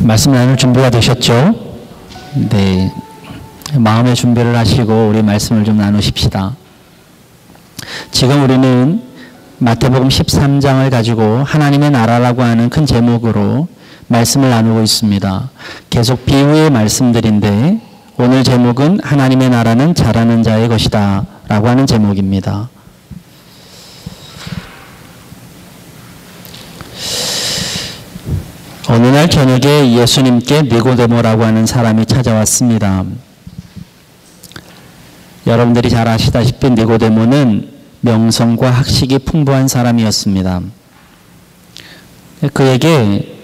말씀 나눌 준비가 되셨죠? 네. 마음의 준비를 하시고 우리 말씀을 좀 나누십시다. 지금 우리는 마태복음 13장을 가지고 하나님의 나라라고 하는 큰 제목으로 말씀을 나누고 있습니다. 계속 비유의 말씀들인데 오늘 제목은 하나님의 나라는 잘하는 자의 것이다 라고 하는 제목입니다. 어느 날 저녁에 예수님께 니고데모라고 하는 사람이 찾아왔습니다. 여러분들이 잘 아시다시피 니고데모는 명성과 학식이 풍부한 사람이었습니다. 그에게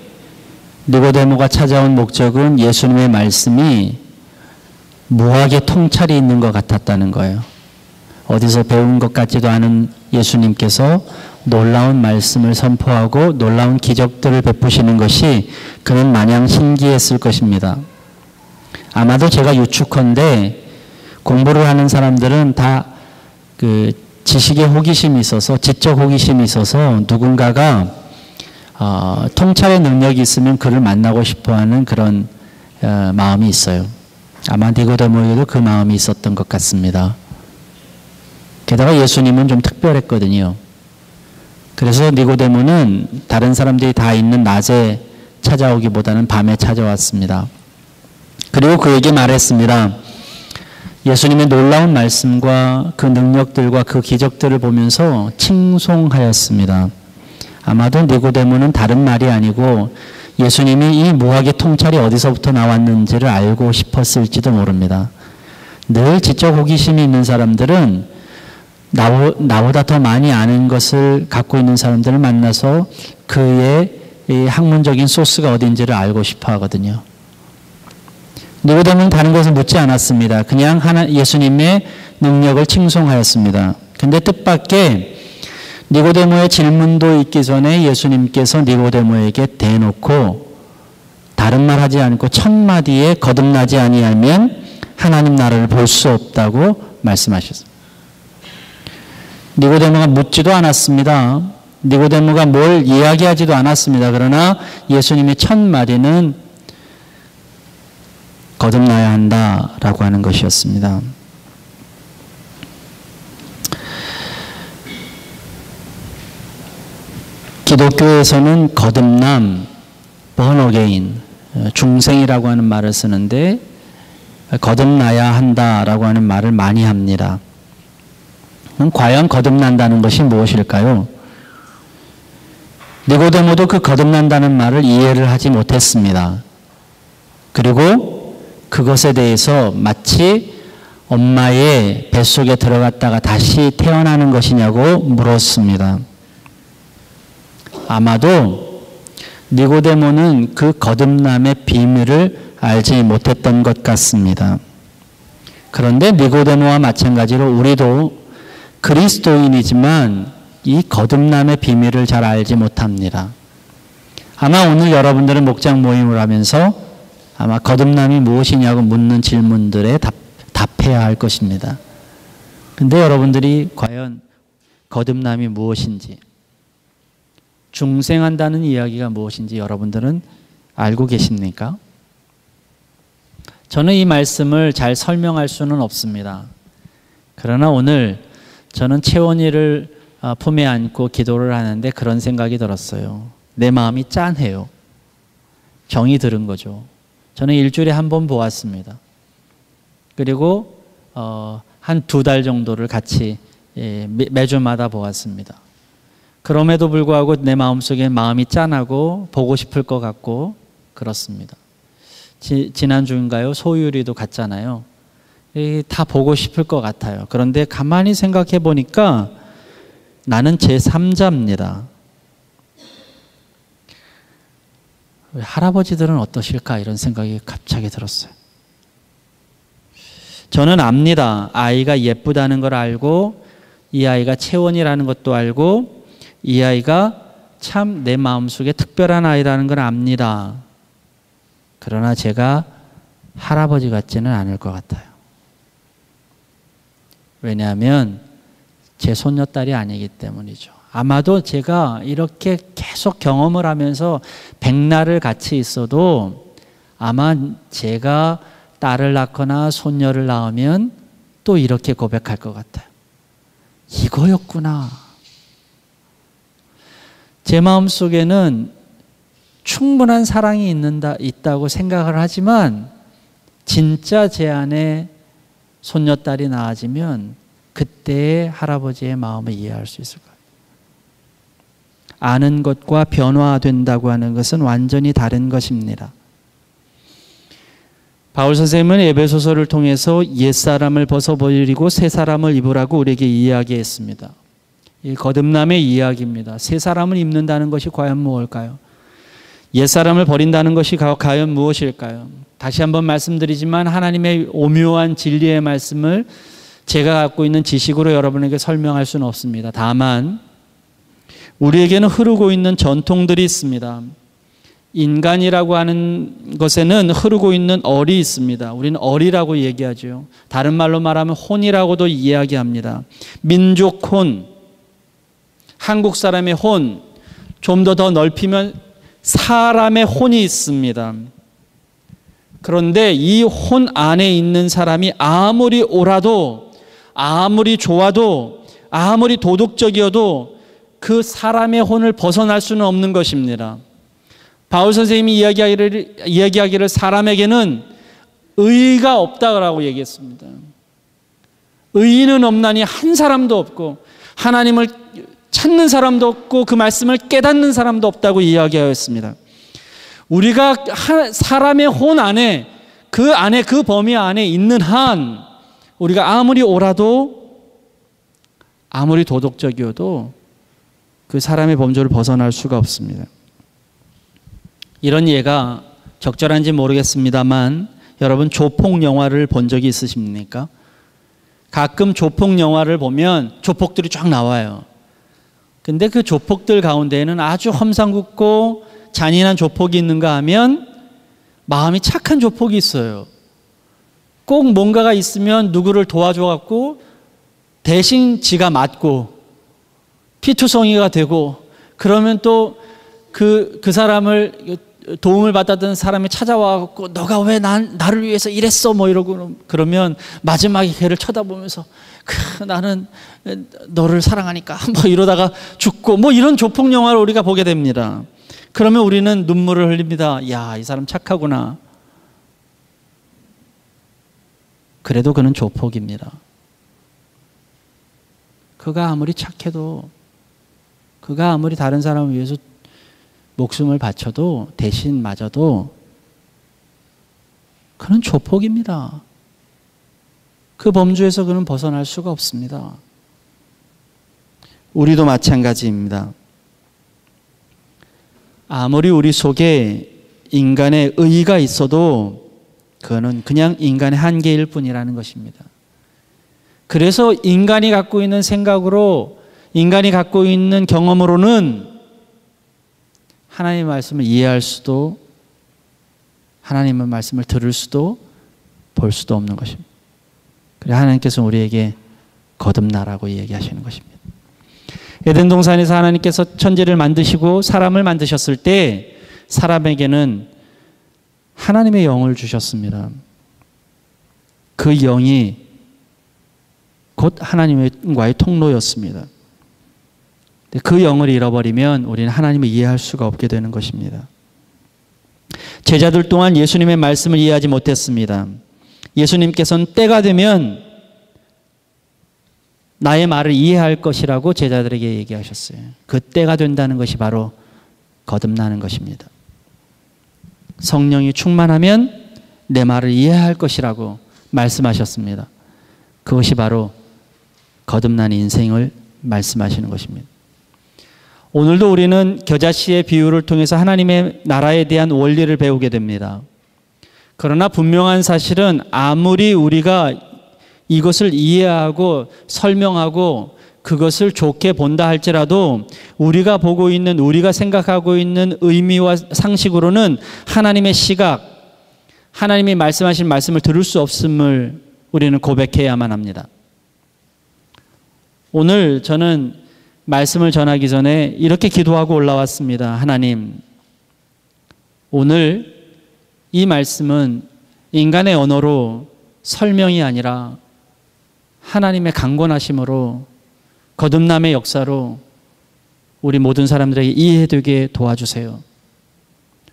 니고데모가 찾아온 목적은 예수님의 말씀이 무학의 통찰이 있는 것 같았다는 거예요. 어디서 배운 것 같지도 않은 예수님께서 놀라운 말씀을 선포하고 놀라운 기적들을 베푸시는 것이 그는 마냥 신기했을 것입니다. 아마도 제가 유축컨대 공부를 하는 사람들은 다 그 지식의 호기심이 있어서 지적 호기심이 있어서 누군가가 통찰의 능력이 있으면 그를 만나고 싶어하는 그런 마음이 있어요. 아마 니고데모에게도 그 마음이 있었던 것 같습니다. 게다가 예수님은 좀 특별했거든요. 그래서 니고데모는 다른 사람들이 다 있는 낮에 찾아오기보다는 밤에 찾아왔습니다. 그리고 그에게 말했습니다. 예수님의 놀라운 말씀과 그 능력들과 그 기적들을 보면서 칭송하였습니다. 아마도 니고데모는 다른 말이 아니고 예수님이 이 무학의 통찰이 어디서부터 나왔는지를 알고 싶었을지도 모릅니다. 늘 지적 호기심이 있는 사람들은 나보다 더 많이 아는 것을 갖고 있는 사람들을 만나서 그의 이 학문적인 소스가 어딘지를 알고 싶어 하거든요. 니고데모는 다른 것을 묻지 않았습니다. 그냥 예수님의 능력을 칭송하였습니다. 근데 뜻밖의 니고데모의 질문도 있기 전에 예수님께서 니고데모에게 대놓고 다른 말 하지 않고 첫 마디에 거듭나지 아니하면 하나님 나라를 볼 수 없다고 말씀하셨습니다. 니고데모가 묻지도 않았습니다. 니고데모가 뭘 이야기하지도 않았습니다. 그러나 예수님의 첫 마디는 거듭나야 한다라고 하는 것이었습니다. 기독교에서는 거듭남, born again, 중생이라고 하는 말을 쓰는데 거듭나야 한다라고 하는 말을 많이 합니다. 그럼 과연 거듭난다는 것이 무엇일까요? 니고데모도 그 거듭난다는 말을 이해를 하지 못했습니다. 그리고 그것에 대해서 마치 엄마의 뱃속에 들어갔다가 다시 태어나는 것이냐고 물었습니다. 아마도 니고데모는 그 거듭남의 비밀을 알지 못했던 것 같습니다. 그런데 니고데모와 마찬가지로 우리도 그리스도인이지만 이 거듭남의 비밀을 잘 알지 못합니다. 아마 오늘 여러분들은 목장 모임을 하면서 아마 거듭남이 무엇이냐고 묻는 질문들에 답해야 할 것입니다. 근데 여러분들이 과연 거듭남이 무엇인지, 중생한다는 이야기가 무엇인지 여러분들은 알고 계십니까? 저는 이 말씀을 잘 설명할 수는 없습니다. 그러나 오늘 저는 채원이를 품에 안고 기도를 하는데 그런 생각이 들었어요. 내 마음이 짠해요. 정이 들은 거죠. 저는 일주일에 한 번 보았습니다. 그리고 한 2달 정도를 같이 매주마다 보았습니다. 그럼에도 불구하고 내 마음속에 마음이 짠하고 보고 싶을 것 같고 그렇습니다. 지난주인가요? 소율이도 갔잖아요. 다 보고 싶을 것 같아요. 그런데 가만히 생각해 보니까 나는 제3자입니다. 할아버지들은 어떠실까 이런 생각이 갑자기 들었어요. 저는 압니다. 아이가 예쁘다는 걸 알고 이 아이가 채원이라는 것도 알고 이 아이가 참 내 마음속에 특별한 아이라는 걸 압니다. 그러나 제가 할아버지 같지는 않을 것 같아요. 왜냐하면 제 손녀딸이 아니기 때문이죠. 아마도 제가 이렇게 계속 경험을 하면서 백날을 같이 있어도 아마 제가 딸을 낳거나 손녀를 낳으면 또 이렇게 고백할 것 같아요. 이거였구나. 제 마음속에는 충분한 사랑이 있다고 생각을 하지만 진짜 제 안에 손녀딸이 낳아지면 그때의 할아버지의 마음을 이해할 수 있을 거예요. 아는 것과 변화된다고 하는 것은 완전히 다른 것입니다. 바울 선생님은 에베소서를 통해서 옛사람을 벗어버리고 새사람을 입으라고 우리에게 이야기했습니다. 이 거듭남의 이야기입니다. 새사람을 입는다는 것이 과연 무엇일까요? 옛사람을 버린다는 것이 과연 무엇일까요? 다시 한번 말씀드리지만 하나님의 오묘한 진리의 말씀을 제가 갖고 있는 지식으로 여러분에게 설명할 수는 없습니다. 다만 우리에게는 흐르고 있는 전통들이 있습니다. 인간이라고 하는 것에는 흐르고 있는 얼이 있습니다. 우리는 얼이라고 얘기하죠. 다른 말로 말하면 혼이라고도 이야기합니다. 민족 혼, 한국 사람의 혼, 좀 더 넓히면 사람의 혼이 있습니다. 그런데 이 혼 안에 있는 사람이 아무리 옳아도, 아무리 좋아도, 아무리 도덕적이어도 그 사람의 혼을 벗어날 수는 없는 것입니다. 바울 선생님이 이야기하기를 사람에게는 의의가 없다라고 얘기했습니다. 의의는 없나니 한 사람도 없고 하나님을 찾는 사람도 없고 그 말씀을 깨닫는 사람도 없다고 이야기하였습니다. 우리가 사람의 혼 안에 그 범위 안에 있는 한 우리가 아무리 옳아도 아무리 도덕적이어도 그 사람의 범주를 벗어날 수가 없습니다. 이런 예가 적절한지 모르겠습니다만 여러분 조폭 영화를 본 적이 있으십니까? 가끔 조폭 영화를 보면 조폭들이 쫙 나와요. 근데 그 조폭들 가운데에는 아주 험상궂고 잔인한 조폭이 있는가 하면 마음이 착한 조폭이 있어요. 꼭 뭔가가 있으면 누구를 도와줘갖고 대신 지가 맞고 피투성이가 되고 그러면 또 그 사람을 도움을 받았던 사람이 찾아와갖고 너가 왜 나를 위해서 이랬어 뭐 이러고 그러면 마지막에 걔를 쳐다보면서 나는 너를 사랑하니까 뭐 이러다가 죽고 뭐 이런 조폭 영화를 우리가 보게 됩니다. 그러면 우리는 눈물을 흘립니다. 야, 이 사람 착하구나. 그래도 그는 조폭입니다. 그가 아무리 착해도 그가 아무리 다른 사람을 위해서 목숨을 바쳐도 대신 맞아도 그는 조폭입니다. 그 범주에서 그는 벗어날 수가 없습니다. 우리도 마찬가지입니다. 아무리 우리 속에 인간의 의의가 있어도 그거는 그냥 인간의 한계일 뿐이라는 것입니다. 그래서 인간이 갖고 있는 생각으로 인간이 갖고 있는 경험으로는 하나님의 말씀을 이해할 수도 하나님의 말씀을 들을 수도 볼 수도 없는 것입니다. 그래서 하나님께서 우리에게 거듭나라고 얘기하시는 것입니다. 에덴 동산에서 하나님께서 천지를 만드시고 사람을 만드셨을 때 사람에게는 하나님의 영을 주셨습니다. 그 영이 곧 하나님과의 통로였습니다. 그 영을 잃어버리면 우리는 하나님을 이해할 수가 없게 되는 것입니다. 제자들 또한 예수님의 말씀을 이해하지 못했습니다. 예수님께서는 때가 되면 나의 말을 이해할 것이라고 제자들에게 얘기하셨어요. 그 때가 된다는 것이 바로 거듭나는 것입니다. 성령이 충만하면 내 말을 이해할 것이라고 말씀하셨습니다. 그것이 바로 거듭난 인생을 말씀하시는 것입니다. 오늘도 우리는 겨자씨의 비유를 통해서 하나님의 나라에 대한 원리를 배우게 됩니다. 그러나 분명한 사실은 아무리 우리가 이것을 이해하고 설명하고 그것을 좋게 본다 할지라도 우리가 보고 있는 우리가 생각하고 있는 의미와 상식으로는 하나님의 시각, 하나님이 말씀하신 말씀을 들을 수 없음을 우리는 고백해야만 합니다. 오늘 저는 말씀을 전하기 전에 이렇게 기도하고 올라왔습니다. 하나님, 오늘 이 말씀은 인간의 언어로 설명이 아니라 하나님의 강권하심으로 거듭남의 역사로 우리 모든 사람들에게 이해되게 도와주세요.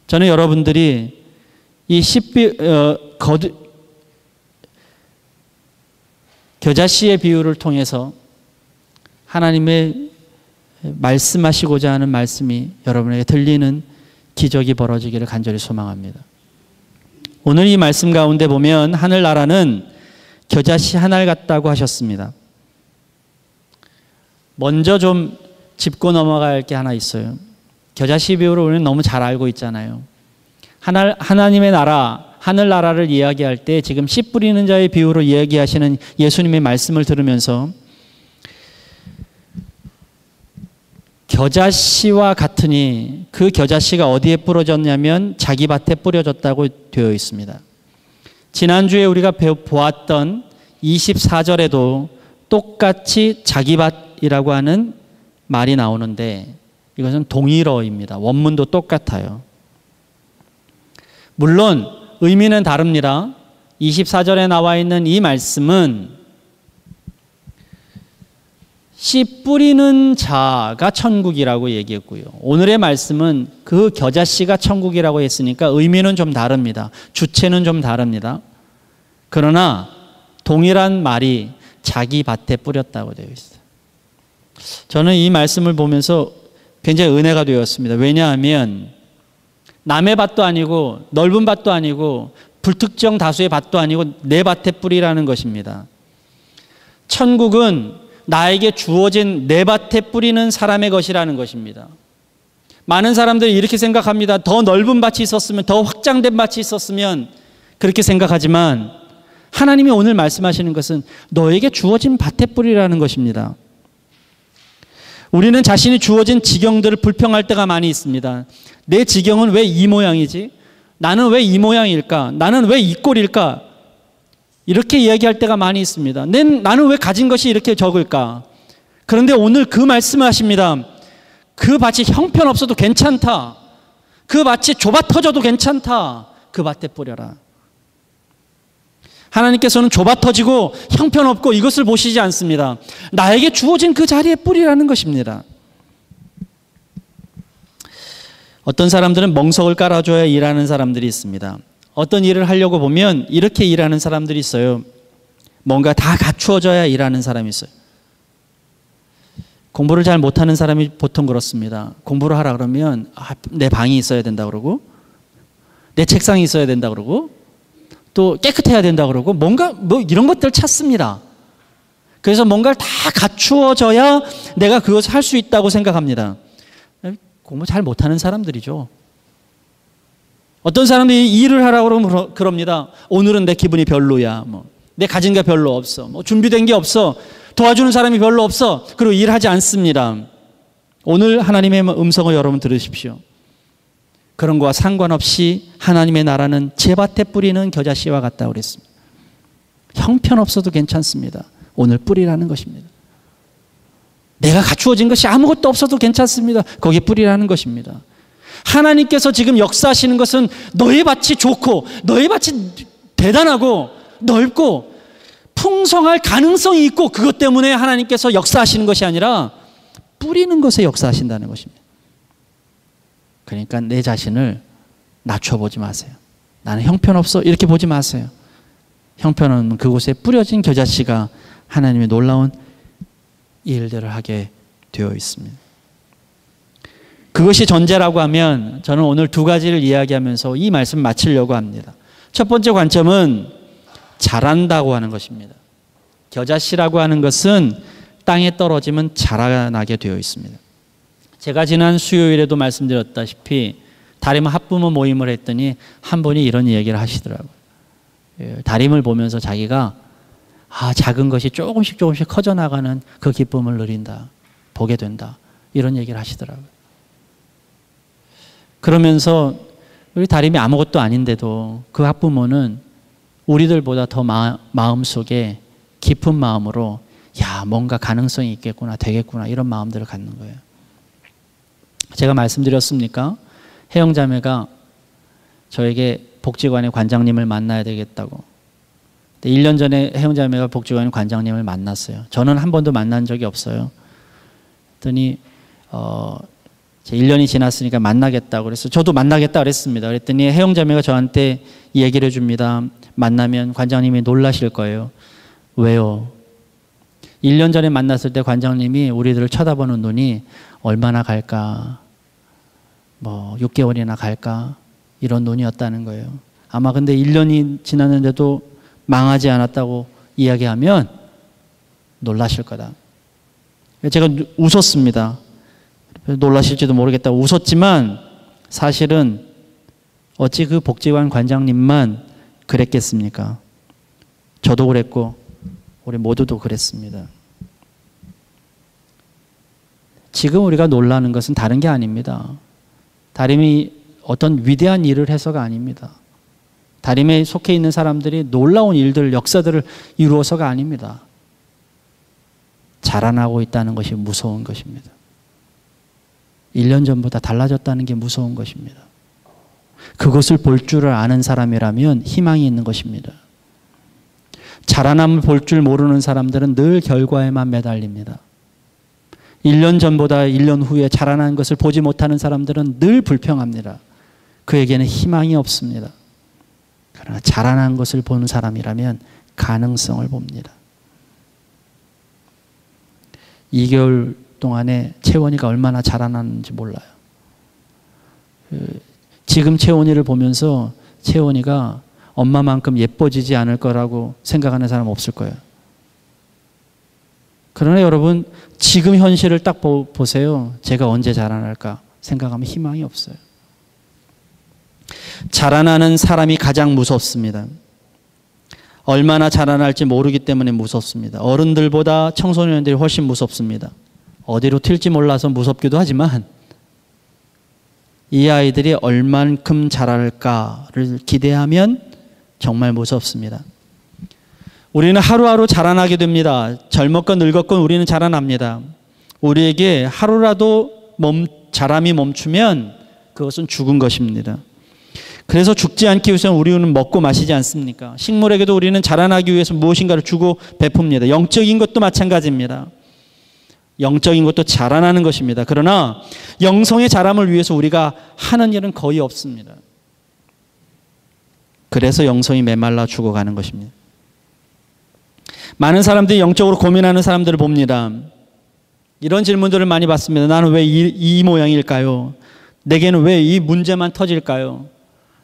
저는 여러분들이 이 겨자씨의 비유를 통해서 하나님의 말씀하시고자 하는 말씀이 여러분에게 들리는 기적이 벌어지기를 간절히 소망합니다. 오늘 이 말씀 가운데 보면 하늘나라는 겨자씨 하나 같다고 하셨습니다. 먼저 좀 짚고 넘어갈 게 하나 있어요. 겨자씨 비유를 우리는 너무 잘 알고 있잖아요. 하나님의 나라, 하늘나라를 이야기할 때 지금 씨 뿌리는 자의 비유로 이야기하시는 예수님의 말씀을 들으면서 겨자씨와 같으니 그 겨자씨가 어디에 뿌려졌냐면 자기 밭에 뿌려졌다고 되어 있습니다. 지난주에 우리가 보았던 24절에도 똑같이 자기 밭이라고 하는 말이 나오는데 이것은 동일어입니다. 원문도 똑같아요. 물론 의미는 다릅니다. 24절에 나와 있는 이 말씀은 씨 뿌리는 자가 천국이라고 얘기했고요. 오늘의 말씀은 그 겨자씨가 천국이라고 했으니까 의미는 좀 다릅니다. 주체는 좀 다릅니다. 그러나 동일한 말이 자기 밭에 뿌렸다고 되어 있어요. 저는 이 말씀을 보면서 굉장히 은혜가 되었습니다. 왜냐하면 남의 밭도 아니고 넓은 밭도 아니고 불특정 다수의 밭도 아니고 내 밭에 뿌리라는 것입니다. 천국은 나에게 주어진 내 밭에 뿌리는 사람의 것이라는 것입니다. 많은 사람들이 이렇게 생각합니다. 더 넓은 밭이 있었으면, 더 확장된 밭이 있었으면 그렇게 생각하지만 하나님이 오늘 말씀하시는 것은 너에게 주어진 밭에 뿌리라는 것입니다. 우리는 자신이 주어진 지경들을 불평할 때가 많이 있습니다. 내 지경은 왜 이 모양이지? 나는 왜 이 모양일까? 나는 왜 이 꼴일까? 이렇게 이야기할 때가 많이 있습니다. 나는 왜 가진 것이 이렇게 적을까? 그런데 오늘 그 말씀을 하십니다. 그 밭이 형편없어도 괜찮다. 그 밭이 좁아 터져도 괜찮다. 그 밭에 뿌려라. 하나님께서는 좁아 터지고 형편없고 이것을 보시지 않습니다. 나에게 주어진 그 자리에 뿌리라는 것입니다. 어떤 사람들은 멍석을 깔아줘야 일하는 사람들이 있습니다. 어떤 일을 하려고 보면 이렇게 일하는 사람들이 있어요. 뭔가 다 갖추어져야 일하는 사람이 있어요. 공부를 잘 못하는 사람이 보통 그렇습니다. 공부를 하라 그러면 내 방이 있어야 된다 그러고 내 책상이 있어야 된다 그러고 또 깨끗해야 된다 그러고 뭔가 이런 것들 찾습니다. 그래서 뭔가를 다 갖추어져야 내가 그것을 할 수 있다고 생각합니다. 공부 잘 못하는 사람들이죠. 어떤 사람들이 일을 하라고 그러면 그럽니다. 오늘은 내 기분이 별로야. 내 가진 게 별로 없어. 준비된 게 없어. 도와주는 사람이 별로 없어. 그리고 일하지 않습니다. 오늘 하나님의 음성을 여러분 들으십시오. 그런 거와 상관없이 하나님의 나라는 제 밭에 뿌리는 겨자씨와 같다고 그랬습니다. 형편없어도 괜찮습니다. 오늘 뿌리라는 것입니다. 내가 갖추어진 것이 아무것도 없어도 괜찮습니다. 거기에 뿌리라는 것입니다. 하나님께서 지금 역사하시는 것은 너의 밭이 좋고 너의 밭이 대단하고 넓고 풍성할 가능성이 있고 그것 때문에 하나님께서 역사하시는 것이 아니라 뿌리는 것에 역사하신다는 것입니다. 그러니까 내 자신을 낮춰보지 마세요. 나는 형편없어 이렇게 보지 마세요. 형편없는 그곳에 뿌려진 겨자씨가 하나님의 놀라운 일들을 하게 되어 있습니다. 그것이 전제라고 하면 저는 오늘 두 가지를 이야기하면서 이 말씀 마치려고 합니다. 첫 번째 관점은 자란다고 하는 것입니다. 겨자씨라고 하는 것은 땅에 떨어지면 자라나게 되어 있습니다. 제가 지난 수요일에도 말씀드렸다시피 다림 학부모 모임을 했더니 한 분이 이런 얘기를 하시더라고요. 다림을 보면서 자기가 작은 것이 조금씩 커져나가는 그 기쁨을 누린다. 보게 된다. 이런 얘기를 하시더라고요. 그러면서 우리 다림이 아무것도 아닌데도 그 학부모는 우리들보다 더 마음속에 깊은 마음으로 뭔가 가능성이 있겠구나 되겠구나 이런 마음들을 갖는 거예요. 제가 말씀드렸습니까? 혜영 자매가 저에게 복지관의 관장님을 만나야 되겠다고. 1년 전에 혜영자매가 복지관 관장님을 만났어요. 저는 한 번도 만난 적이 없어요. 그랬더니 1년이 지났으니까 만나겠다고 그래서 저도 만나겠다 그랬습니다. 그랬더니 혜영자매가 저한테 얘기를 해줍니다. 만나면 관장님이 놀라실 거예요. 왜요? 1년 전에 만났을 때 관장님이 우리들을 쳐다보는 눈이 얼마나 갈까? 6개월이나 갈까? 이런 눈이었다는 거예요. 아마 근데 1년이 지났는데도 망하지 않았다고 이야기하면 놀라실 거다. 제가 웃었습니다. 놀라실지도 모르겠다고 웃었지만 사실은 어찌 그 복지관 관장님만 그랬겠습니까? 저도 그랬고 우리 모두도 그랬습니다. 지금 우리가 놀라는 것은 다른 게 아닙니다. 다림이 어떤 위대한 일을 해서가 아닙니다. 다림에 속해 있는 사람들이 놀라운 일들, 역사들을 이루어서가 아닙니다. 자라나고 있다는 것이 무서운 것입니다. 1년 전보다 달라졌다는 게 무서운 것입니다. 그것을 볼 줄을 아는 사람이라면 희망이 있는 것입니다. 자라남을 볼 줄 모르는 사람들은 늘 결과에만 매달립니다. 1년 전보다 1년 후에 자라난 것을 보지 못하는 사람들은 늘 불평합니다. 그에게는 희망이 없습니다. 그러나 자라난 것을 보는 사람이라면 가능성을 봅니다. 2개월 동안에 채원이가 얼마나 자라났는지 몰라요. 지금 채원이를 보면서 채원이가 엄마만큼 예뻐지지 않을 거라고 생각하는 사람 없을 거예요. 그러나 여러분 지금 현실을 딱 보세요. 제가 언제 자라날까 생각하면 희망이 없어요. 자라나는 사람이 가장 무섭습니다. 얼마나 자라날지 모르기 때문에 무섭습니다. 어른들보다 청소년들이 훨씬 무섭습니다. 어디로 튈지 몰라서 무섭기도 하지만 이 아이들이 얼만큼 자랄까를 기대하면 정말 무섭습니다. 우리는 하루하루 자라나게 됩니다. 젊었건 늙었건 우리는 자라납니다. 우리에게 하루라도 자람이 멈추면 그것은 죽은 것입니다. 그래서 죽지 않기 위해서는 우리는 먹고 마시지 않습니까? 식물에게도 우리는 자라나기 위해서 무엇인가를 주고 베풉니다. 영적인 것도 마찬가지입니다. 영적인 것도 자라나는 것입니다. 그러나 영성의 자람을 위해서 우리가 하는 일은 거의 없습니다. 그래서 영성이 메말라 죽어가는 것입니다. 많은 사람들이 영적으로 고민하는 사람들을 봅니다. 이런 질문들을 많이 받습니다. 나는 왜 이 모양일까요? 내게는 왜 이 문제만 터질까요?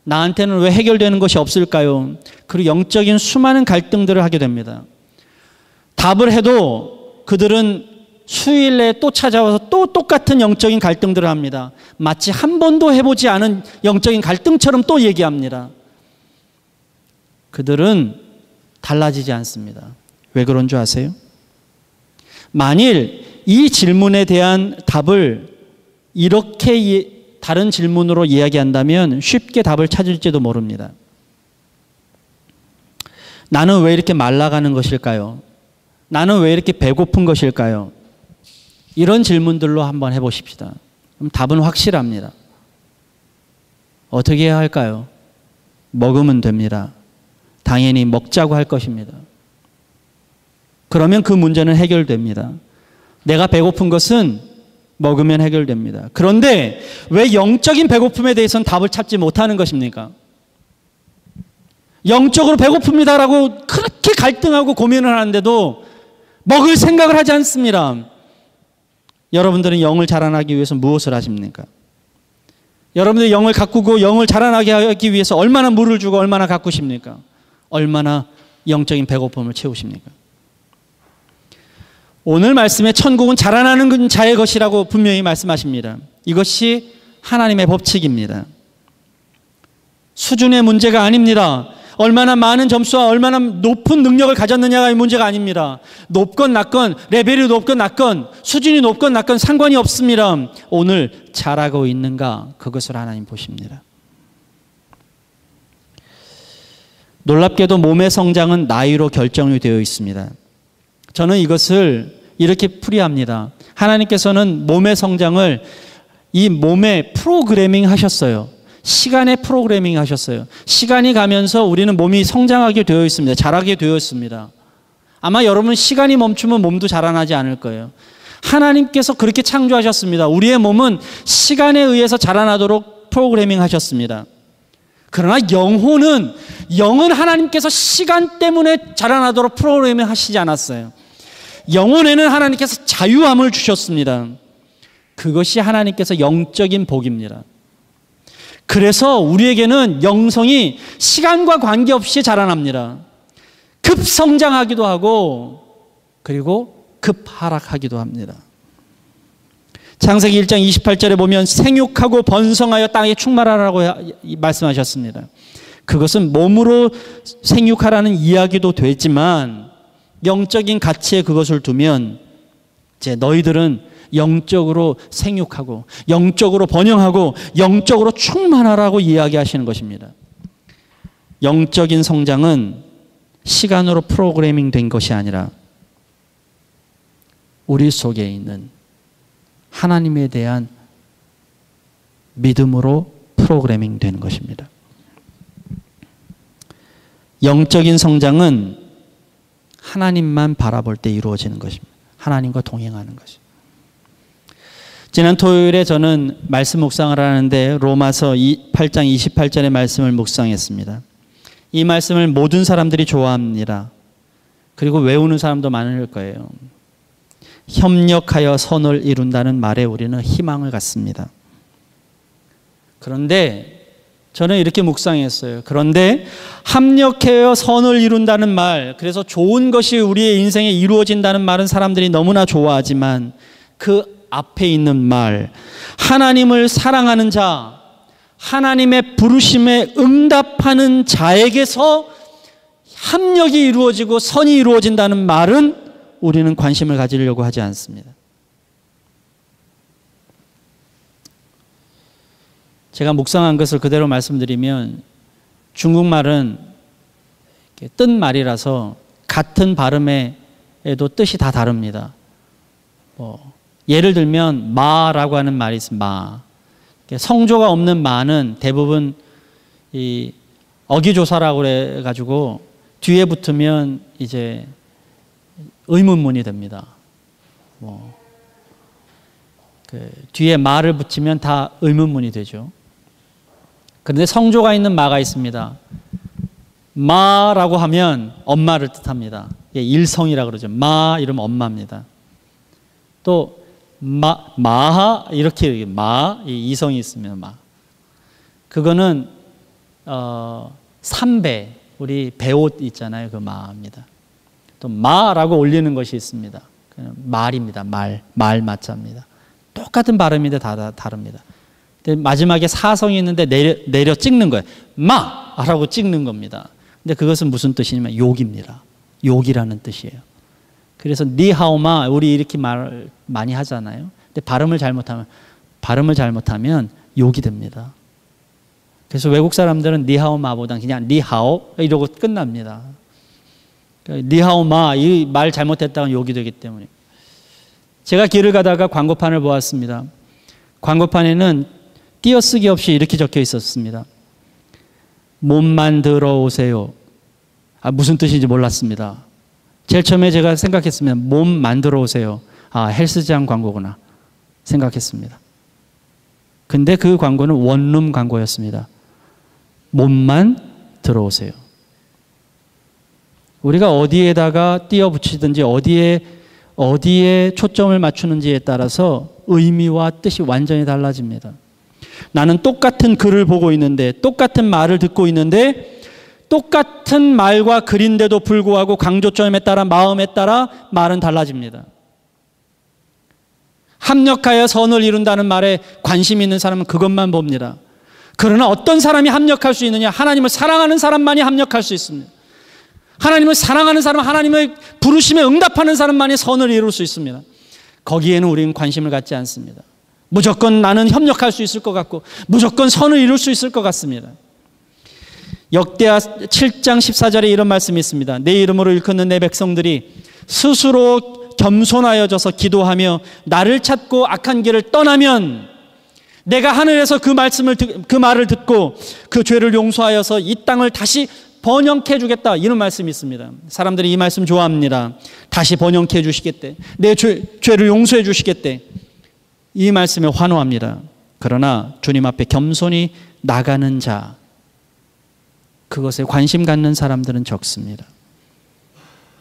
나한테는 왜 해결되는 것이 없을까요? 그리고 영적인 수많은 갈등들을 하게 됩니다. 답을 해도 그들은 수일 내에 또 찾아와서 또 똑같은 영적인 갈등들을 합니다. 마치 한 번도 해보지 않은 영적인 갈등처럼 또 얘기합니다. 그들은 달라지지 않습니다. 왜 그런 줄 아세요? 만일 이 질문에 대한 답을 이렇게 다른 질문으로 이야기한다면 쉽게 답을 찾을지도 모릅니다. 나는 왜 이렇게 말라가는 것일까요? 나는 왜 이렇게 배고픈 것일까요? 이런 질문들로 한번 해보십시다. 그럼 답은 확실합니다. 어떻게 해야 할까요? 먹으면 됩니다. 당연히 먹자고 할 것입니다. 그러면 그 문제는 해결됩니다. 내가 배고픈 것은 먹으면 해결됩니다. 그런데 왜 영적인 배고픔에 대해서는 답을 찾지 못하는 것입니까? 영적으로 배고픕니다라고 그렇게 갈등하고 고민을 하는데도 먹을 생각을 하지 않습니다. 여러분들은 영을 자라나기 위해서 무엇을 하십니까? 여러분들이 영을 가꾸고 영을 자라나게 하기 위해서 얼마나 물을 주고 얼마나 가꾸십니까? 얼마나 영적인 배고픔을 채우십니까? 오늘 말씀에 천국은 자라나는 자의 것이라고 분명히 말씀하십니다. 이것이 하나님의 법칙입니다. 수준의 문제가 아닙니다. 얼마나 많은 점수와 얼마나 높은 능력을 가졌느냐가 문제가 아닙니다. 높건 낮건 레벨이 높건 낮건 수준이 높건 낮건 상관이 없습니다. 오늘 잘하고 있는가 그것을 하나님 보십니다. 놀랍게도 몸의 성장은 나이로 결정이 되어 있습니다. 저는 이것을 이렇게 풀이합니다. 하나님께서는 몸의 성장을 이 몸에 프로그래밍 하셨어요. 시간에 프로그래밍 하셨어요. 시간이 가면서 우리는 몸이 성장하게 되어 있습니다. 자라게 되어 있습니다. 아마 여러분 시간이 멈추면 몸도 자라나지 않을 거예요. 하나님께서 그렇게 창조하셨습니다. 우리의 몸은 시간에 의해서 자라나도록 프로그래밍 하셨습니다. 그러나 영은 하나님께서 시간 때문에 자라나도록 프로그래밍 하시지 않았어요. 영혼에는 하나님께서 자유함을 주셨습니다. 그것이 하나님께서 영적인 복입니다. 그래서 우리에게는 영성이 시간과 관계없이 자라납니다. 급성장하기도 하고 그리고 급하락하기도 합니다. 창세기 1장 28절에 보면 생육하고 번성하여 땅에 충만하라고 말씀하셨습니다. 그것은 몸으로 생육하라는 이야기도 되지만 영적인 가치에 그것을 두면 이제 너희들은 영적으로 생육하고 영적으로 번영하고 영적으로 충만하라고 이야기하시는 것입니다. 영적인 성장은 시간으로 프로그래밍 된 것이 아니라 우리 속에 있는 하나님에 대한 믿음으로 프로그래밍 된 것입니다. 영적인 성장은 하나님만 바라볼 때 이루어지는 것입니다. 하나님과 동행하는 것입니다. 지난 토요일에 저는 말씀 묵상을 하는데 로마서 8장 28절의 말씀을 묵상했습니다. 이 말씀을 모든 사람들이 좋아합니다. 그리고 외우는 사람도 많을 거예요. 협력하여 선을 이룬다는 말에 우리는 희망을 갖습니다. 그런데 저는 이렇게 묵상했어요. 그런데 합력하여 선을 이룬다는 말, 그래서 좋은 것이 우리의 인생에 이루어진다는 말은 사람들이 너무나 좋아하지만 그 앞에 있는 말, 하나님을 사랑하는 자, 하나님의 부르심에 응답하는 자에게서 합력이 이루어지고 선이 이루어진다는 말은 우리는 관심을 가지려고 하지 않습니다. 제가 묵상한 것을 그대로 말씀드리면 중국말은 뜬 말이라서 같은 발음에도 뜻이 다 다릅니다. 예를 들면 마라고 하는 말이 있습니다. 마. 성조가 없는 마는 대부분 이 어기조사라고 해가지고 뒤에 붙으면 이제 의문문이 됩니다. 뒤에 마를 붙이면 다 의문문이 되죠. 그런데 성조가 있는 마가 있습니다. 마라고 하면 엄마를 뜻합니다. 일성이라고 그러죠. 마 이러면 엄마입니다. 또 마하 이렇게 마 이성이 있으면 마. 그거는 삼배 우리 배옷 있잖아요. 그 마입니다. 또 마라고 올리는 것이 있습니다. 말입니다. 말 맞자입니다. 똑같은 발음인데 다 다릅니다. 근데 마지막에 사성이 있는데 내려 찍는 거예요. 마라고 찍는 겁니다. 근데 그것은 무슨 뜻이냐면 욕입니다. 욕이라는 뜻이에요. 그래서 니하오마 우리 이렇게 말 많이 하잖아요. 근데 발음을 잘못하면 욕이 됩니다. 그래서 외국 사람들은 니하오마보다 그냥 니하오 이러고 끝납니다. 니하오마 이 말 잘못했다가 욕이 되기 때문에. 제가 길을 가다가 광고판을 보았습니다. 광고판에는 띄어쓰기 없이 이렇게 적혀 있었습니다. 몸만 들어오세요. 무슨 뜻인지 몰랐습니다. 제일 처음에 제가 생각했습니다. 몸 만들어 오세요. 헬스장 광고구나 생각했습니다. 근데 그 광고는 원룸 광고였습니다. 몸만 들어오세요. 우리가 어디에다가 띄어 붙이든지 어디에 초점을 맞추는지에 따라서 의미와 뜻이 완전히 달라집니다. 나는 똑같은 글을 보고 있는데 똑같은 말을 듣고 있는데 똑같은 말과 글인데도 불구하고 강조점에 따라 마음에 따라 말은 달라집니다. 합력하여 선을 이룬다는 말에 관심 있는 사람은 그것만 봅니다. 그러나 어떤 사람이 합력할 수 있느냐? 하나님을 사랑하는 사람만이 합력할 수 있습니다. 하나님을 사랑하는 사람, 하나님의 부르심에 응답하는 사람만이 선을 이룰 수 있습니다. 거기에는 우리는 관심을 갖지 않습니다. 무조건 나는 협력할 수 있을 것 같고 무조건 선을 이룰 수 있을 것 같습니다. 역대하 7장 14절에 이런 말씀이 있습니다. 내 이름으로 일컫는 내 백성들이 스스로 겸손하여져서 기도하며 나를 찾고 악한 길을 떠나면 내가 하늘에서 그 말을 듣고 그 죄를 용서하여서 이 땅을 다시 번영케 해주겠다, 이런 말씀이 있습니다. 사람들이 이 말씀 좋아합니다. 다시 번영케 해주시겠대, 내 죄를 용서해 주시겠대, 이 말씀에 환호합니다. 그러나 주님 앞에 겸손히 나가는 자, 그것에 관심 갖는 사람들은 적습니다.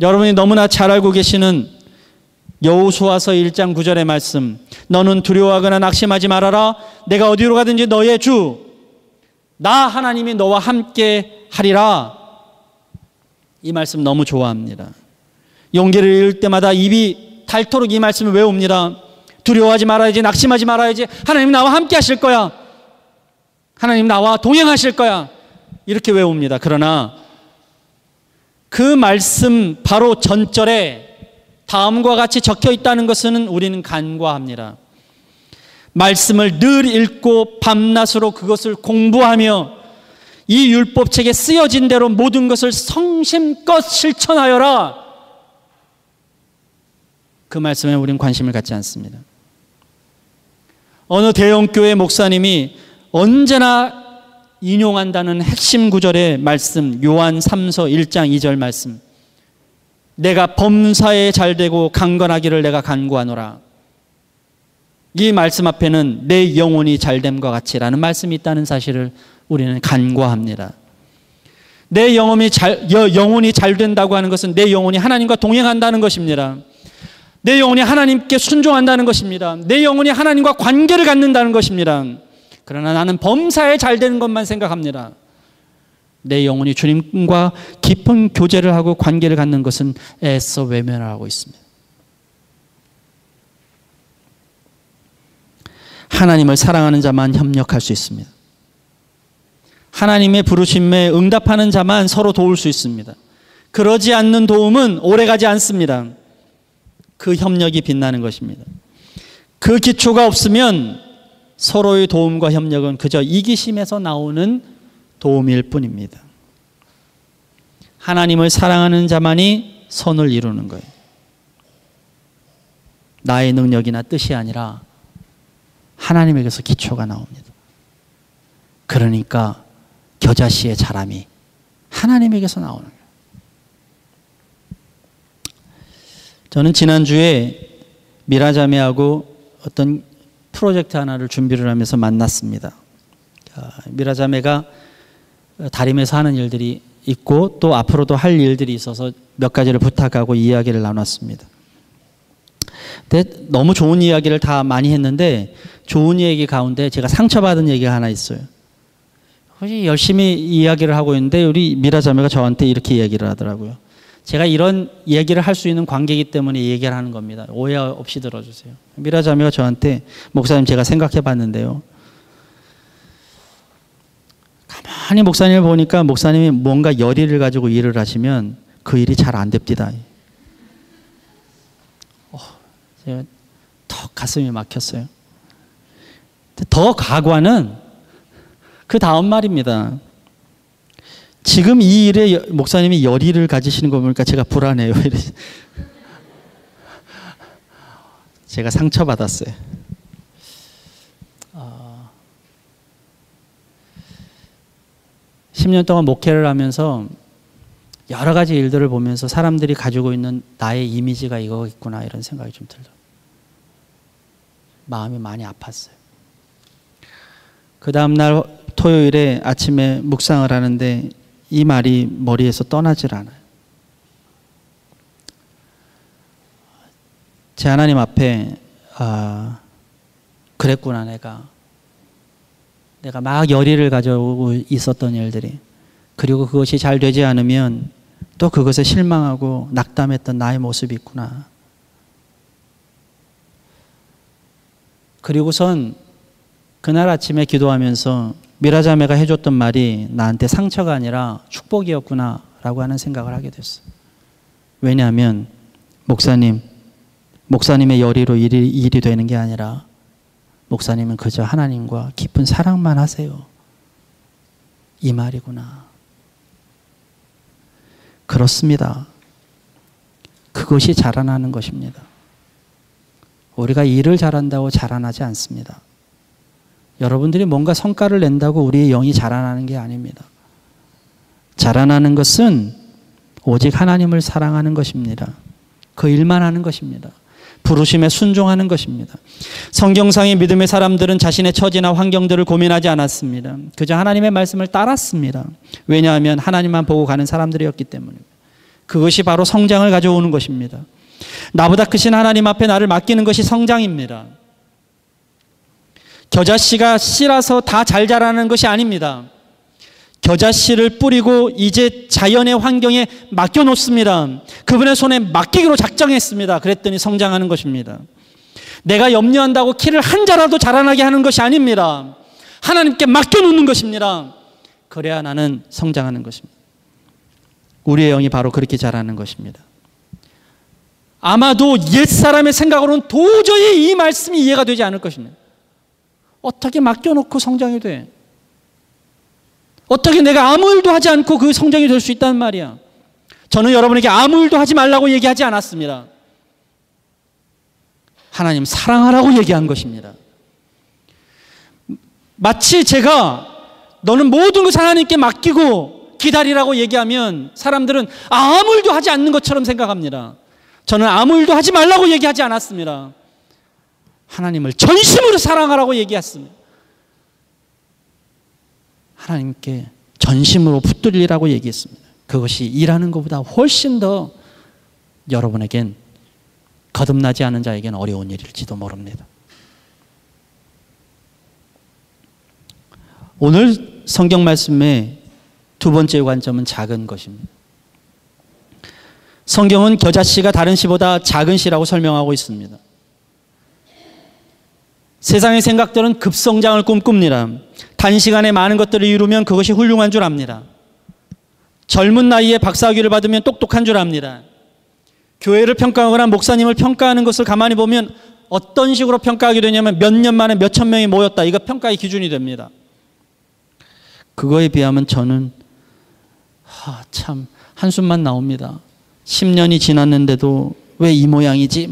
여러분이 너무나 잘 알고 계시는 여호수아서 1장 9절의 말씀, 너는 두려워하거나 낙심하지 말아라. 내가 어디로 가든지 너의 주 나 하나님이 너와 함께 하리라. 이 말씀 너무 좋아합니다. 용기를 잃을 때마다 입이 닳도록 이 말씀을 외웁니다. 두려워하지 말아야지, 낙심하지 말아야지, 하나님 나와 함께 하실 거야, 하나님 나와 동행하실 거야, 이렇게 외웁니다. 그러나 그 말씀 바로 전절에 다음과 같이 적혀 있다는 것은 우리는 간과합니다. 말씀을 늘 읽고 밤낮으로 그것을 공부하며 이 율법책에 쓰여진 대로 모든 것을 성심껏 실천하여라. 그 말씀에 우리는 관심을 갖지 않습니다. 어느 대형교회 목사님이 언제나 인용한다는 핵심 구절의 말씀, 요한 3서 1장 2절 말씀, 내가 범사에 잘되고 강건하기를 내가 간구하노라. 이 말씀 앞에는 내 영혼이 잘됨과 같이라는 말씀이 있다는 사실을 우리는 간과합니다. 내 영혼이 잘 된다고 하는 것은 내 영혼이 하나님과 동행한다는 것입니다. 내 영혼이 하나님께 순종한다는 것입니다. 내 영혼이 하나님과 관계를 갖는다는 것입니다. 그러나 나는 범사에 잘 되는 것만 생각합니다. 내 영혼이 주님과 깊은 교제를 하고 관계를 갖는 것은 애써 외면을 하고 있습니다. 하나님을 사랑하는 자만 협력할 수 있습니다. 하나님의 부르심에 응답하는 자만 서로 도울 수 있습니다. 그러지 않는 도움은 오래가지 않습니다. 그 협력이 빛나는 것입니다. 그 기초가 없으면 서로의 도움과 협력은 그저 이기심에서 나오는 도움일 뿐입니다. 하나님을 사랑하는 자만이 선을 이루는 거예요. 나의 능력이나 뜻이 아니라 하나님에게서 기초가 나옵니다. 그러니까 겨자씨의 자람이 하나님에게서 나오는 거예요. 저는 지난주에 미라자매하고 어떤 프로젝트 하나를 준비를 하면서 만났습니다. 미라자매가 다림에서 하는 일들이 있고 또 앞으로도 할 일들이 있어서 몇 가지를 부탁하고 이야기를 나눴습니다. 근데 너무 좋은 이야기를 다 많이 했는데 좋은 얘기 가운데 제가 상처받은 얘기가 하나 있어요. 열심히 이야기를 하고 있는데 우리 미라자매가 저한테 이렇게 얘기를 하더라고요. 제가 이런 얘기를 할 수 있는 관계이기 때문에 얘기를 하는 겁니다. 오해 없이 들어주세요. 미라자매가 저한테, 목사님 제가 생각해 봤는데요, 가만히 목사님을 보니까 목사님이 뭔가 열의를 가지고 일을 하시면 그 일이 잘 안 됩니다. 제가 더 가슴이 막혔어요. 더 가관은 그 다음 말입니다. 지금 이 일에 목사님이 열의를 가지시는 거 보니까 제가 불안해요. 제가 상처받았어요. 10년 동안 목회를 하면서 여러 가지 일들을 보면서 사람들이 가지고 있는 나의 이미지가 이거겠구나, 이런 생각이 좀 들더라고요. 마음이 많이 아팠어요. 그 다음날 토요일에 아침에 묵상을 하는데 이 말이 머리에서 떠나질 않아요. 제 하나님 앞에 그랬구나, 내가 막 열의를 가져오고 있었던 일들이, 그리고 그것이 잘 되지 않으면 또 그것에 실망하고 낙담했던 나의 모습이 있구나. 그리고선 그날 아침에 기도하면서 미라자매가 해줬던 말이 나한테 상처가 아니라 축복이었구나 라고 하는 생각을 하게 됐어요. 왜냐하면 목사님의 열의로 일이 되는 게 아니라 목사님은 그저 하나님과 깊은 사랑만 하세요, 이 말이구나. 그렇습니다. 그것이 자라나는 것입니다. 우리가 일을 잘한다고 자라나지 않습니다. 여러분들이 뭔가 성과를 낸다고 우리의 영이 자라나는 게 아닙니다. 자라나는 것은 오직 하나님을 사랑하는 것입니다. 그 일만 하는 것입니다. 부르심에 순종하는 것입니다. 성경상의 믿음의 사람들은 자신의 처지나 환경들을 고민하지 않았습니다. 그저 하나님의 말씀을 따랐습니다. 왜냐하면 하나님만 보고 가는 사람들이었기 때문입니다. 그것이 바로 성장을 가져오는 것입니다. 나보다 크신 하나님 앞에 나를 맡기는 것이 성장입니다. 겨자씨가 씨라서 다 잘 자라는 것이 아닙니다. 겨자씨를 뿌리고 이제 자연의 환경에 맡겨놓습니다. 그분의 손에 맡기기로 작정했습니다. 그랬더니 성장하는 것입니다. 내가 염려한다고 키를 한 자라도 자라나게 하는 것이 아닙니다. 하나님께 맡겨놓는 것입니다. 그래야 나는 성장하는 것입니다. 우리의 영이 바로 그렇게 자라는 것입니다. 아마도 옛사람의 생각으로는 도저히 이 말씀이 이해가 되지 않을 것입니다. 어떻게 맡겨놓고 성장이 돼? 어떻게 내가 아무 일도 하지 않고 그 성장이 될 수 있단 말이야? 저는 여러분에게 아무 일도 하지 말라고 얘기하지 않았습니다. 하나님 사랑하라고 얘기한 것입니다. 마치 제가 너는 모든 것을 하나님께 맡기고 기다리라고 얘기하면 사람들은 아무 일도 하지 않는 것처럼 생각합니다. 저는 아무 일도 하지 말라고 얘기하지 않았습니다. 하나님을 전심으로 사랑하라고 얘기했습니다. 하나님께 전심으로 붙들리라고 얘기했습니다. 그것이 일하는 것보다 훨씬 더 여러분에겐 거듭나지 않은 자에겐 어려운 일일지도 모릅니다. 오늘 성경 말씀의 두 번째 관점은 작은 것입니다. 성경은 겨자씨가 다른 씨보다 작은 씨라고 설명하고 있습니다. 세상의 생각들은 급성장을 꿈꿉니다. 단시간에 많은 것들을 이루면 그것이 훌륭한 줄 압니다. 젊은 나이에 박사학위를 받으면 똑똑한 줄 압니다. 교회를 평가하거나 목사님을 평가하는 것을 가만히 보면 어떤 식으로 평가하게 되냐면 몇 년 만에 몇천 명이 모였다. 이거 평가의 기준이 됩니다. 그거에 비하면 저는 참 한숨만 나옵니다. 10년이 지났는데도 왜 이 모양이지?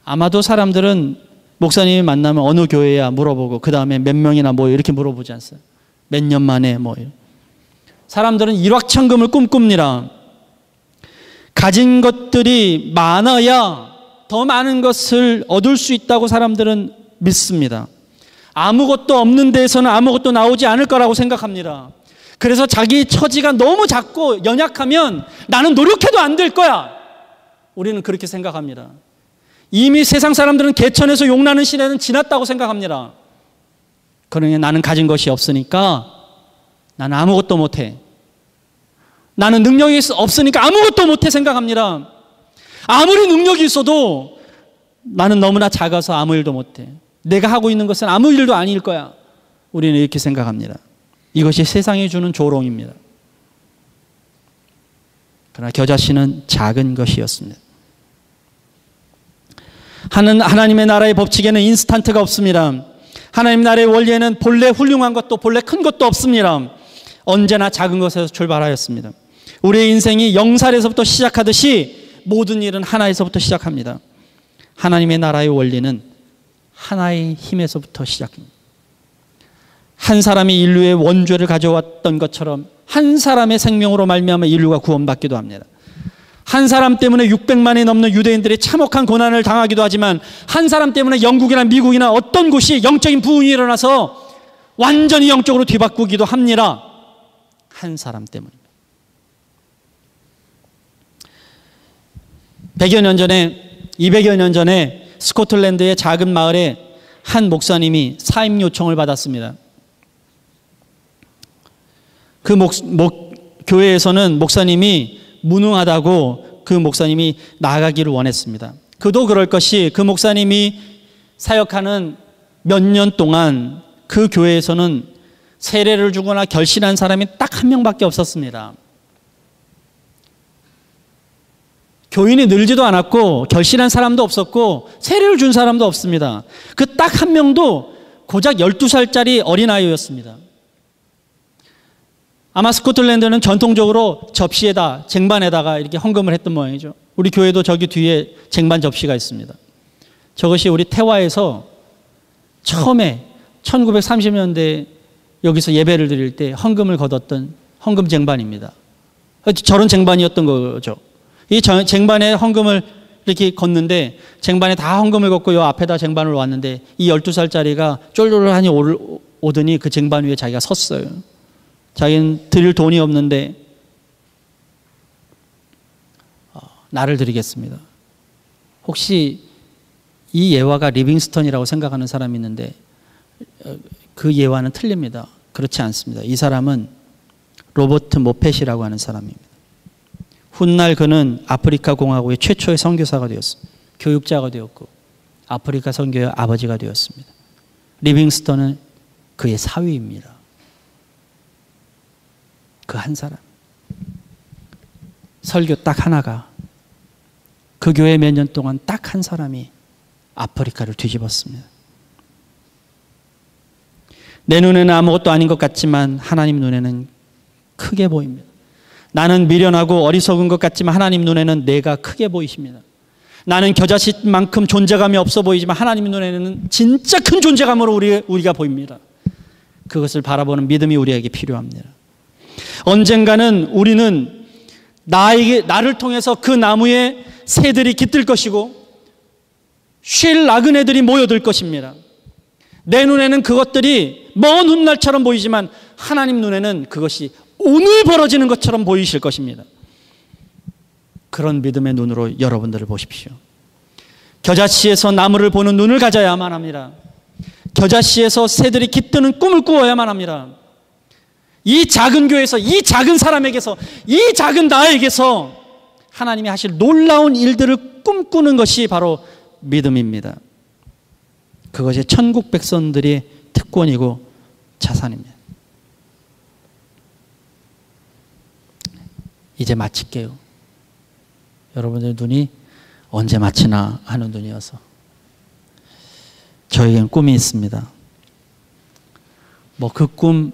아마도 사람들은 목사님이 만나면 어느 교회야 물어보고 그 다음에 몇 명이나 모여 이렇게 물어보지 않어요. 몇 년 만에 모여. 사람들은 일확천금을 꿈꿉니다. 가진 것들이 많아야 더 많은 것을 얻을 수 있다고 사람들은 믿습니다. 아무것도 없는 데에서는 아무것도 나오지 않을 거라고 생각합니다. 그래서 자기 처지가 너무 작고 연약하면 나는 노력해도 안 될 거야. 우리는 그렇게 생각합니다. 이미 세상 사람들은 개천에서 용나는 시대는 지났다고 생각합니다. 그러니 나는 가진 것이 없으니까 나는 아무것도 못해. 나는 능력이 없으니까 아무것도 못해 생각합니다. 아무리 능력이 있어도 나는 너무나 작아서 아무 일도 못해. 내가 하고 있는 것은 아무 일도 아닐 거야. 우리는 이렇게 생각합니다. 이것이 세상이 주는 조롱입니다. 그러나 겨자씨는 작은 것이었습니다. 하나님의 나라의 법칙에는 인스턴트가 없습니다. 하나님 나라의 원리에는 본래 훌륭한 것도 본래 큰 것도 없습니다. 언제나 작은 것에서 출발하였습니다. 우리의 인생이 0살에서부터 시작하듯이 모든 일은 하나에서부터 시작합니다. 하나님의 나라의 원리는 하나의 힘에서부터 시작합니다. 한 사람이 인류의 원죄를 가져왔던 것처럼 한 사람의 생명으로 말미암아 인류가 구원받기도 합니다. 한 사람 때문에 600만이 넘는 유대인들이 참혹한 고난을 당하기도 하지만 한 사람 때문에 영국이나 미국이나 어떤 곳이 영적인 부흥이 일어나서 완전히 영적으로 뒤바꾸기도 합니다. 한 사람 때문입니다. 100여 년 전에 200여 년 전에 스코틀랜드의 작은 마을에 한 목사님이 사임 요청을 받았습니다. 그 교회에서는 목사님이 무능하다고 그 목사님이 나가기를 원했습니다. 그도 그럴 것이 그 목사님이 사역하는 몇 년 동안 그 교회에서는 세례를 주거나 결신한 사람이 딱 한 명밖에 없었습니다. 교인이 늘지도 않았고 결신한 사람도 없었고 세례를 준 사람도 없습니다. 그 딱 한 명도 고작 12살짜리 어린아이였습니다. 아마 스코틀랜드는 전통적으로 접시에다 쟁반에다가 이렇게 헌금을 했던 모양이죠. 우리 교회도 저기 뒤에 쟁반 접시가 있습니다. 저것이 우리 태화에서 처음에 1930년대 여기서 예배를 드릴 때 헌금을 거뒀던 헌금 쟁반입니다. 저런 쟁반이었던 거죠. 이 쟁반에 헌금을 이렇게 걷는데 쟁반에 다 헌금을 걷고 요 앞에다 쟁반을 왔는데 이 12살짜리가 쫄쫄하니 오더니 그 쟁반 위에 자기가 섰어요. 자기는 드릴 돈이 없는데 나를 드리겠습니다. 혹시 이 예화가 리빙스턴이라고 생각하는 사람이 있는데 그 예화는 틀립니다. 그렇지 않습니다. 이 사람은 로버트 모펫이라고 하는 사람입니다. 훗날 그는 아프리카 공화국의 최초의 선교사가 되었습니다. 교육자가 되었고 아프리카 선교의 아버지가 되었습니다. 리빙스턴은 그의 사위입니다. 그 한 사람. 설교 딱 하나가 그 교회 몇 년 동안 딱 한 사람이 아프리카를 뒤집었습니다. 내 눈에는 아무것도 아닌 것 같지만 하나님 눈에는 크게 보입니다. 나는 미련하고 어리석은 것 같지만 하나님 눈에는 내가 크게 보이십니다. 나는 겨자씨만큼 존재감이 없어 보이지만 하나님 눈에는 진짜 큰 존재감으로 우리가 보입니다. 그것을 바라보는 믿음이 우리에게 필요합니다. 언젠가는 우리는 나를 통해서 그 나무에 새들이 깃들 것이고 쉴 나그네들이 모여들 것입니다. 내 눈에는 그것들이 먼 훗날처럼 보이지만 하나님 눈에는 그것이 오늘 벌어지는 것처럼 보이실 것입니다. 그런 믿음의 눈으로 여러분들을 보십시오. 겨자씨에서 나무를 보는 눈을 가져야만 합니다. 겨자씨에서 새들이 깃드는 꿈을 꾸어야만 합니다. 이 작은 교회에서, 이 작은 사람에게서, 이 작은 나에게서 하나님이 하실 놀라운 일들을 꿈꾸는 것이 바로 믿음입니다. 그것이 천국 백성들의 특권이고 자산입니다. 이제 마칠게요. 여러분들 눈이 언제 마치나 하는 눈이어서. 저에겐 꿈이 있습니다. 뭐 그 꿈,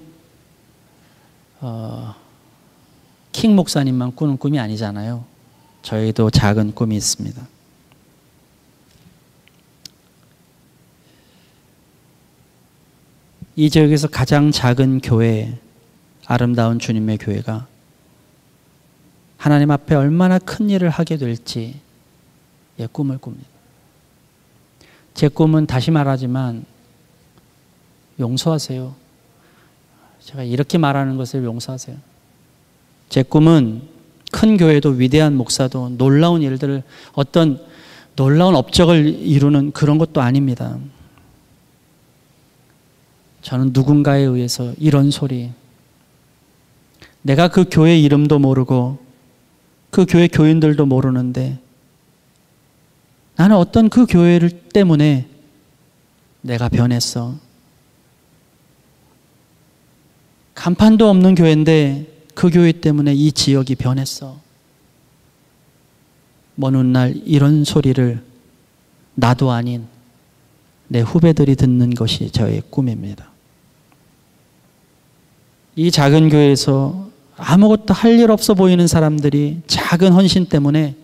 킹 목사님만 꾸는 꿈이 아니잖아요. 저희도 작은 꿈이 있습니다. 이 지역에서 가장 작은 교회, 아름다운 주님의 교회가 하나님 앞에 얼마나 큰 일을 하게 될지 꿈을 꿉니다. 제 꿈은 다시 말하지만 용서하세요. 제가 이렇게 말하는 것을 용서하세요. 제 꿈은 큰 교회도 위대한 목사도 놀라운 일들을 어떤 놀라운 업적을 이루는 그런 것도 아닙니다. 저는 누군가에 의해서 이런 소리, 내가 그 교회 이름도 모르고 그 교회 교인들도 모르는데 나는 어떤 그 교회를 때문에 내가 변했어. 간판도 없는 교회인데 그 교회 때문에 이 지역이 변했어. 먼 훗날 이런 소리를 나도 아닌 내 후배들이 듣는 것이 저의 꿈입니다. 이 작은 교회에서 아무것도 할 일 없어 보이는 사람들이 작은 헌신 때문에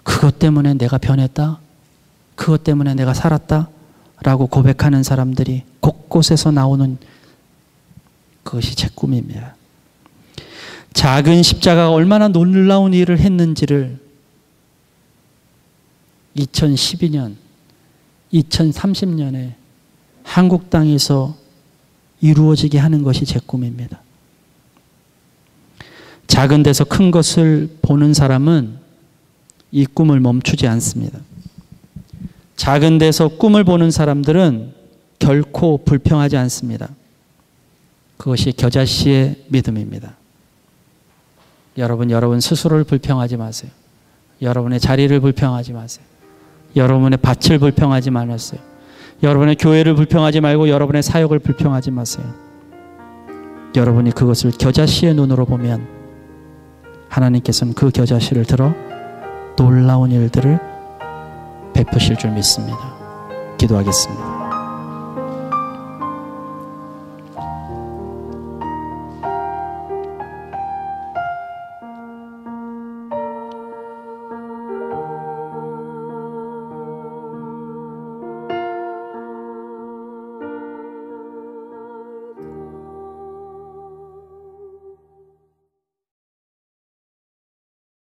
그것 때문에 내가 변했다, 그것 때문에 내가 살았다 라고 고백하는 사람들이 곳곳에서 나오는 그것이 제 꿈입니다. 작은 십자가가 얼마나 놀라운 일을 했는지를 2012년, 2030년에 한국 땅에서 이루어지게 하는 것이 제 꿈입니다. 작은 데서 큰 것을 보는 사람은 이 꿈을 멈추지 않습니다. 작은 데서 꿈을 보는 사람들은 결코 불평하지 않습니다. 그것이 겨자씨의 믿음입니다. 여러분 스스로를 불평하지 마세요. 여러분의 자리를 불평하지 마세요. 여러분의 밭을 불평하지 마세요. 여러분의 교회를 불평하지 말고 여러분의 사역을 불평하지 마세요. 여러분이 그것을 겨자씨의 눈으로 보면 하나님께서는 그 겨자씨를 들어 놀라운 일들을 베푸실 줄 믿습니다. 기도하겠습니다.